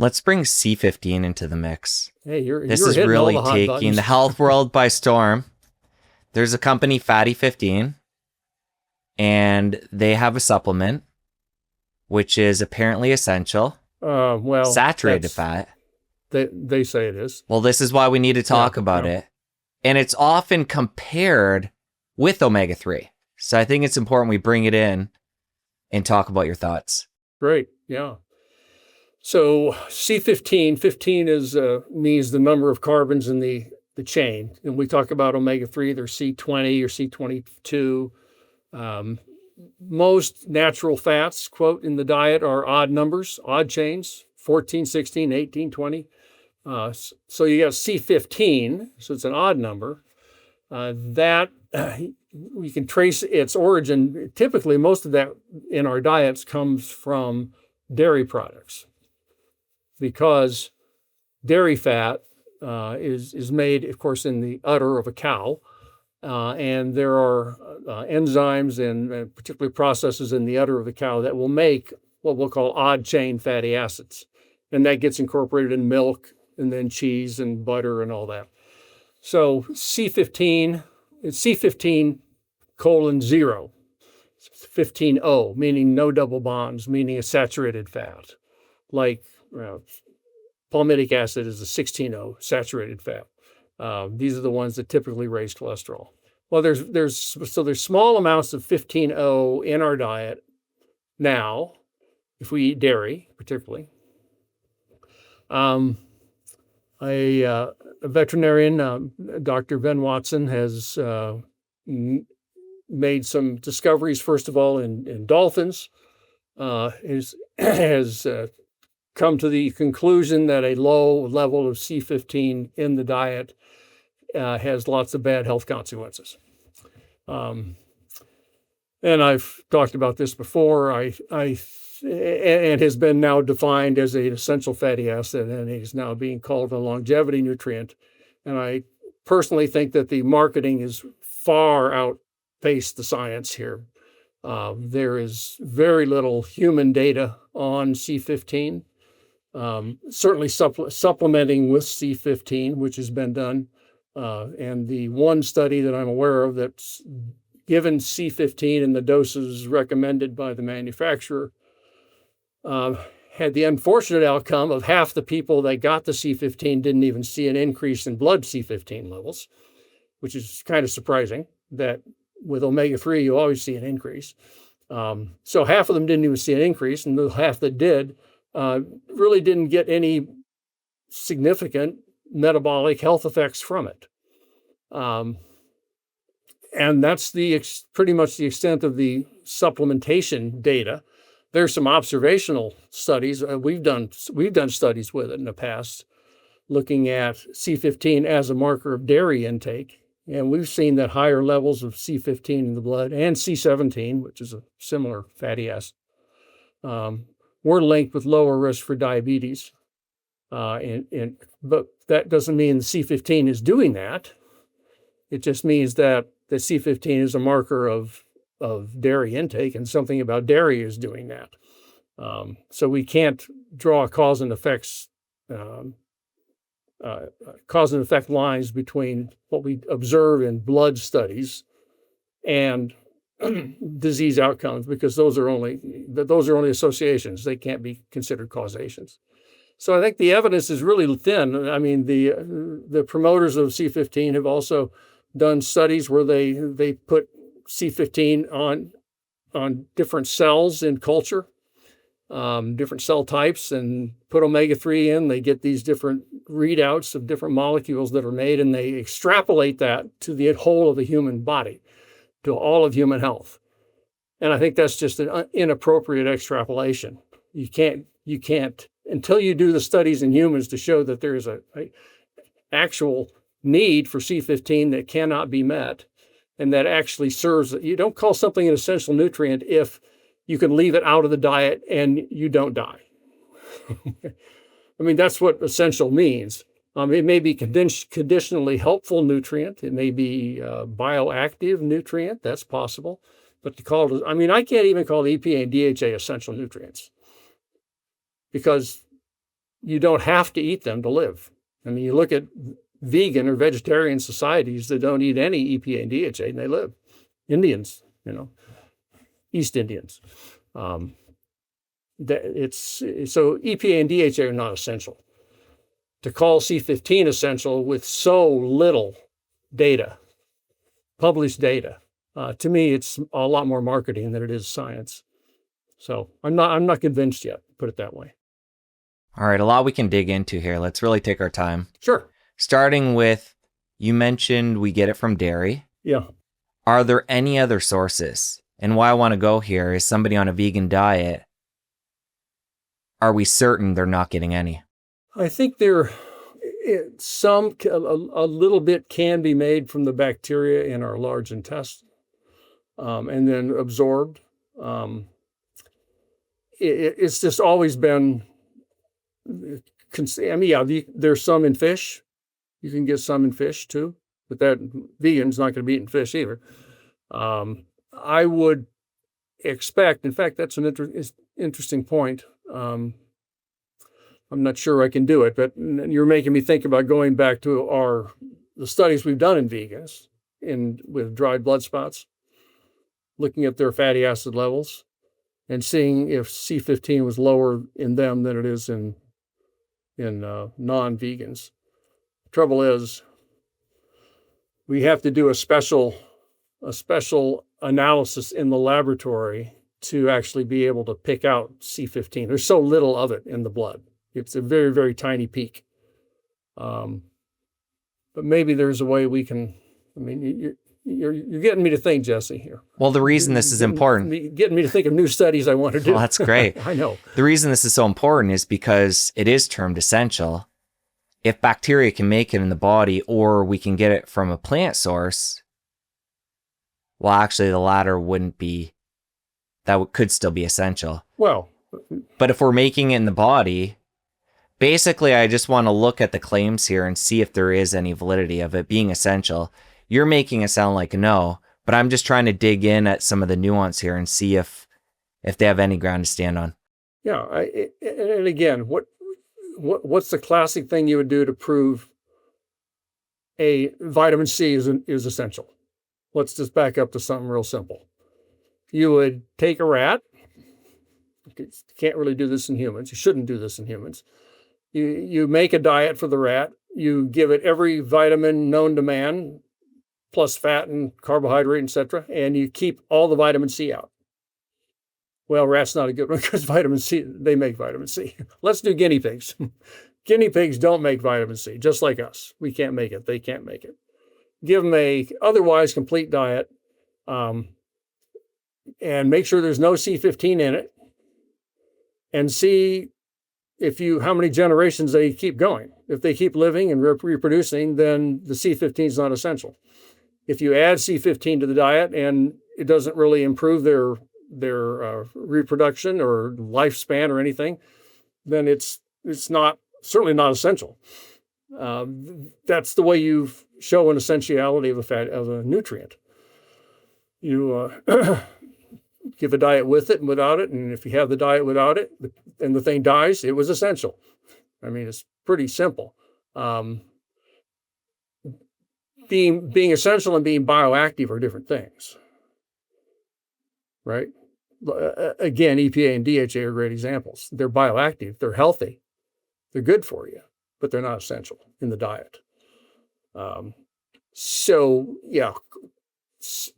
Let's bring C15 into the mix. Hey, This you're is hitting all really the hot taking buttons. the health world by storm. There's a company, Fatty15, and they have a supplement, which is apparently essential. Well, Saturated fat. They say it is. Well, this is why we need to talk about it. And it's often compared with omega-3. So I think it's important we bring it in and talk about your thoughts. Great, yeah. So C15, 15 is means the number of carbons in the chain. And we talk about omega-3, they're C20 or C22. Most natural fats, quote, in the diet are odd numbers, odd chains, 14, 16, 18, 20. So you got C15, so it's an odd number. That we can trace its origin. Typically, most of that in our diets comes from dairy products, because dairy fat is made, of course, in the udder of a cow. And there are enzymes and particularly processes in the udder of the cow that will make what we'll call odd chain fatty acids. And that gets incorporated in milk and then cheese and butter and all that. So C15, it's C15 colon 0, 15O, meaning no double bonds, meaning a saturated fat. Like palmitic acid is a 16O saturated fat. These are the ones that typically raise cholesterol. Well, there's small amounts of 15O in our diet now, if we eat dairy, particularly. A veterinarian, Dr. Ben Watson, has made some discoveries. First of all, in dolphins, has come to the conclusion that a low level of C15 in the diet has lots of bad health consequences. And I've talked about this before. And has been now defined as an essential fatty acid, and is now being called a longevity nutrient. And I personally think that the marketing is far outpaced the science here. There is very little human data on C15. Certainly supplementing with C15, which has been done. And the one study that I'm aware of that's given C15 in the doses recommended by the manufacturer had the unfortunate outcome of half the people that got the C15 didn't even see an increase in blood C15 levels, which is kind of surprising that with omega-3, you always see an increase. So half of them didn't even see an increase, and the half that did really didn't get any significant metabolic health effects from it. And that's pretty much the extent of the supplementation data. There's some observational studies. We've done studies with it in the past, looking at C15 as a marker of dairy intake. And we've seen that higher levels of C15 in the blood and C17, which is a similar fatty acid, were linked with lower risk for diabetes. But that doesn't mean the C15 is doing that. It just means that the C15 is a marker of dairy intake, and something about dairy is doing that. So we can't draw cause and effect lines between what we observe in blood studies and disease outcomes, because those are only associations. They can't be considered causations. So I think the evidence is really thin. I mean, the promoters of C15 have also done studies where they put C15 on different cells in culture, different cell types, and put omega-3 in. They get these different readouts of different molecules that are made, and they extrapolate that to the whole of the human body, to all of human health. And I think that's just an inappropriate extrapolation. You can't, until you do the studies in humans to show that there is a actual need for C15 that cannot be met, and that actually serves. You don't call something an essential nutrient if you can leave it out of the diet and you don't die. I mean, that's what essential means. It may be conditionally helpful nutrient. It may be bioactive nutrient. That's possible. But to call it, I can't even call EPA and DHA essential nutrients, because you don't have to eat them to live. I mean, you look at vegan or vegetarian societies that don't eat any EPA and DHA, and they live. Indians, East Indians. So EPA and DHA are not essential. To call C15 essential with so little data, published data, to me, it's a lot more marketing than it is science. So I'm not convinced yet, put it that way. All right, a lot we can dig into here. Let's really take our time. Sure. Starting with, you mentioned we get it from dairy. Yeah. Are there any other sources? And why I want to go here is somebody on a vegan diet, are we certain they're not getting any? I think a little bit can be made from the bacteria in our large intestine and then absorbed. It's just always been, there's some in fish. You can get some in fish too, but that vegan's not going to be eating fish either. I would expect, in fact, that's an interesting point. I'm not sure I can do it, but you're making me think about going back to the studies we've done in vegans with dried blood spots, looking at their fatty acid levels and seeing if C15 was lower in them than it is in non-vegans. Trouble is, we have to do a special analysis in the laboratory to actually be able to pick out C15. There's so little of it in the blood. It's a very, very tiny peak. But maybe there's a way we can, you're getting me to think, Jesse, here. Well, the reason this is important. Getting me to think of new studies I want to do. Well, that's great. I know. The reason this is so important is because it is termed essential. If bacteria can make it in the body or we can get it from a plant source, well, actually the latter could still be essential. Well, but if we're making it in the body, basically I just want to look at the claims here and see if there is any validity of it being essential. You're making it sound like no, but I'm just trying to dig in at some of the nuance here and see if they have any ground to stand on. Yeah, and again, what's the classic thing you would do to prove a vitamin C is essential? Let's just back up to something real simple. You would take a rat. You can't really do this in humans. You shouldn't do this in humans. You make a diet for the rat. You give it every vitamin known to man, plus fat and carbohydrate, etc., and you keep all the vitamin C out. Well, rat's not a good one because vitamin C, they make vitamin C. Let's do guinea pigs. Guinea pigs don't make vitamin C, just like us. We can't make it. They can't make it. Give them a otherwise complete diet and make sure there's no C15 in it and see how many generations they keep going. If they keep living and reproducing, then the C15 is not essential. If you add C15 to the diet and it doesn't really improve their reproduction or lifespan or anything, then it's certainly not essential. That's the way you show an essentiality of a nutrient. You give a diet with it and without it, and if you have the diet without it and the thing dies, it was essential. It's pretty simple. Being essential and being bioactive are different things, right? Again, EPA and DHA are great examples. They're bioactive, they're healthy, they're good for you, but they're not essential in the diet. So yeah,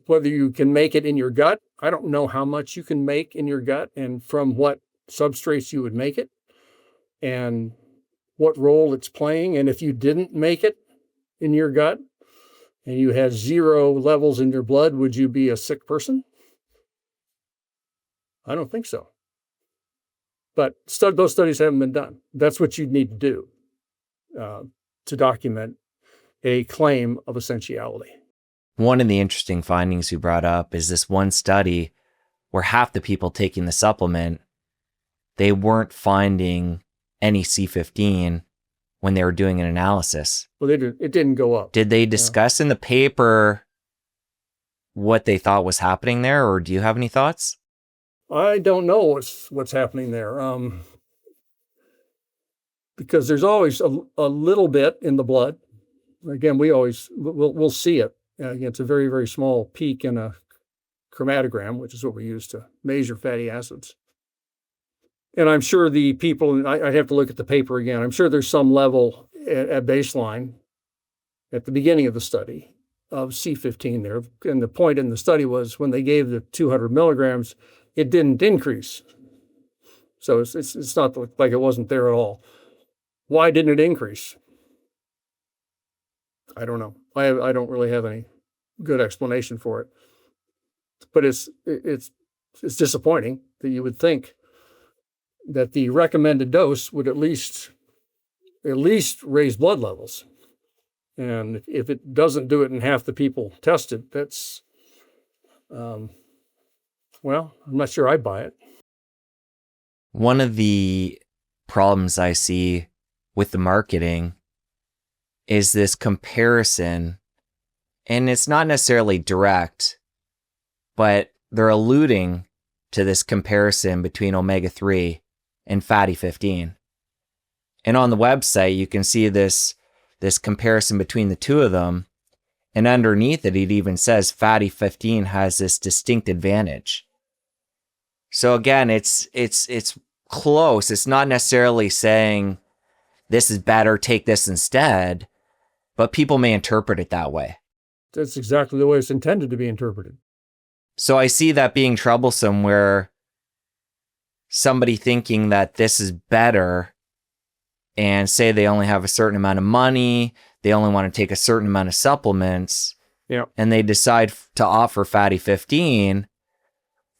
whether you can make it in your gut, I don't know how much you can make in your gut and from what substrates you would make it and what role it's playing. And if you didn't make it in your gut and you had 0 levels in your blood, would you be a sick person? I don't think so. But those studies haven't been done. That's what you'd need to do to document a claim of essentiality. One of the interesting findings you brought up is this one study where half the people taking the supplement, they weren't finding any C15 when they were doing an analysis. Well, it didn't go up. Did they discuss in the paper what they thought was happening there, or do you have any thoughts? I don't know what's happening there. because there's always a little bit in the blood. Again, we'll see it. It's a very, very small peak in a chromatogram, which is what we use to measure fatty acids. And I'm sure the people, I have to look at the paper again, I'm sure there's some level at baseline at the beginning of the study of C15 there. And the point in the study was when they gave the 200 milligrams, it didn't increase. So it's not like it wasn't there at all. Why didn't it increase? I don't know. I don't really have any good explanation for it. But it's disappointing that you would think that the recommended dose would at least raise blood levels. And if it doesn't do it in half the people tested, that's, well, I'm not sure I'd buy it. One of the problems I see with the marketing is this comparison, and it's not necessarily direct, but they're alluding to this comparison between omega-3 and Fatty15. And on the website, you can see this comparison between the two of them. And underneath it, it even says Fatty15 has this distinct advantage. So again, it's close. It's not necessarily saying this is better, take this instead, but people may interpret it that way. That's exactly the way it's intended to be interpreted. So I see that being troublesome, where somebody thinking that this is better and say they only have a certain amount of money, they only want to take a certain amount of supplements, and they decide to offer Fatty15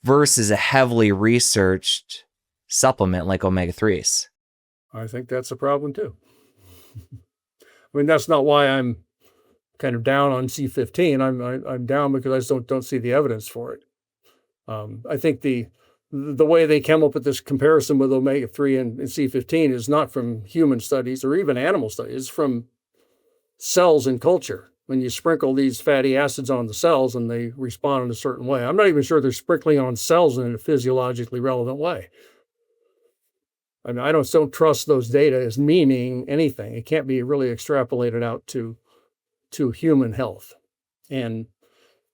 versus a heavily researched supplement like omega-3s. I think that's a problem too. I mean, that's not why I'm kind of down on C15. I'm down because I just don't see the evidence for it. I think the way they came up with this comparison with omega-3 and C15 is not from human studies or even animal studies. It's from cells in culture. When you sprinkle these fatty acids on the cells and they respond in a certain way. I'm not even sure they're sprinkling on cells in a physiologically relevant way. I mean, I don't trust those data as meaning anything. It can't be really extrapolated out to human health. And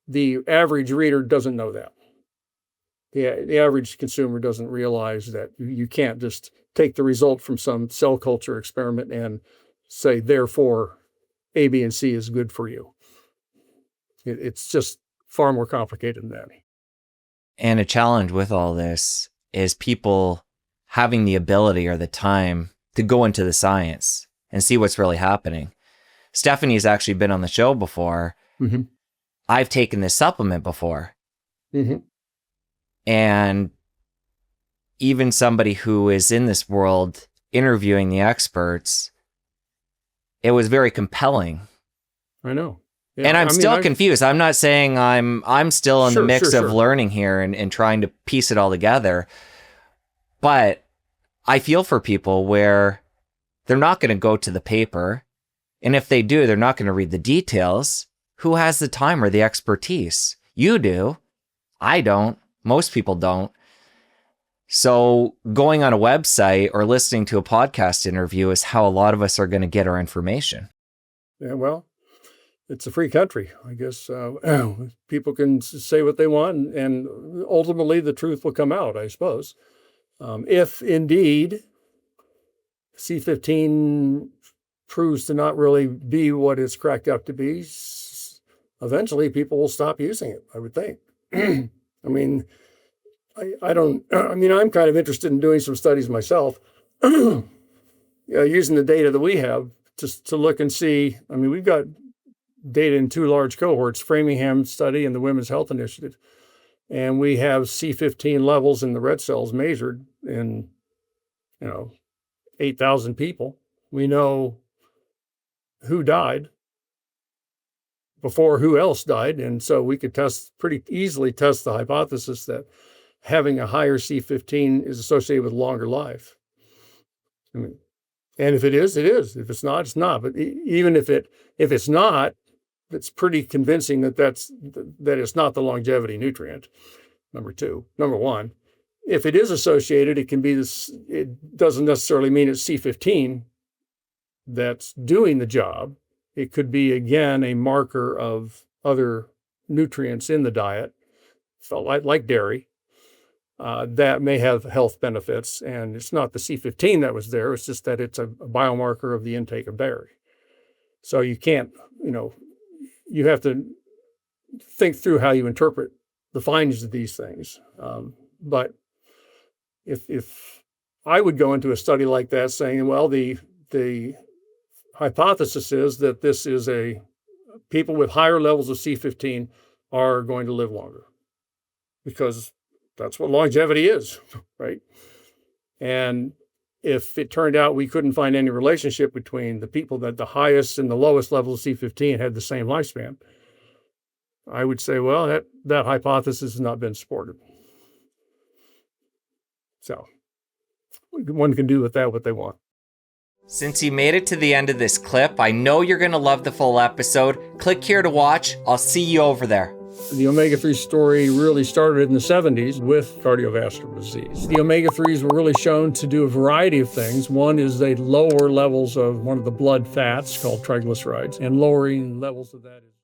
the average reader doesn't know that. The average consumer doesn't realize that you can't just take the result from some cell culture experiment and say, therefore, A, B, and C is good for you. It's just far more complicated than that. And a challenge with all this is people having the ability or the time to go into the science and see what's really happening. Stephanie's actually been on the show before. Mm-hmm. I've taken this supplement before. Mm-hmm. And even somebody who is in this world interviewing the experts, it was very compelling. I know. Yeah, and I'm still confused. I'm not saying I'm still in the mix of learning here and trying to piece it all together. But I feel for people where they're not going to go to the paper. And if they do, they're not going to read the details. Who has the time or the expertise? You do. I don't. Most people don't. So going on a website or listening to a podcast interview is how a lot of us are going to get our information. Yeah, well, it's a free country, I guess. People can say what they want, and ultimately the truth will come out, I suppose. If indeed C15 proves to not really be what it's cracked up to be, eventually people will stop using it, I would think. I mean, I'm kind of interested in doing some studies myself, using the data that we have just to look and see. I mean, we've got data in two large cohorts, Framingham study and the Women's Health Initiative. And we have C15 levels in the red cells measured in, 8,000 people. We know who died before who else died. And so we could pretty easily test the hypothesis that having a higher C15 is associated with longer life. I mean, and if it is, it is. If it's not, it's not. But even if it's not, it's pretty convincing that it's not the longevity nutrient. Number one. if it is associated, it can be this, it doesn't necessarily mean it's C15 that's doing the job. It could be, again, a marker of other nutrients in the diet, like dairy, that may have health benefits. And it's not the C15 that was there. It's just that it's a biomarker of the intake of dairy. So you can't, you have to think through how you interpret the findings of these things. But if I would go into a study like that saying, well, the hypothesis is that this is people with higher levels of C15 are going to live longer, because that's what longevity is, right? And if it turned out we couldn't find any relationship between the people that the highest and the lowest level of C15 had the same lifespan, I would say, well, that hypothesis has not been supported. So one can do with that what they want. Since you made it to the end of this clip, I know you're going to love the full episode. Click here to watch. I'll see you over there. The omega-3 story really started in the 70s with cardiovascular disease. The omega-3s were really shown to do a variety of things. One is they lower levels of one of the blood fats called triglycerides, and lowering levels of that is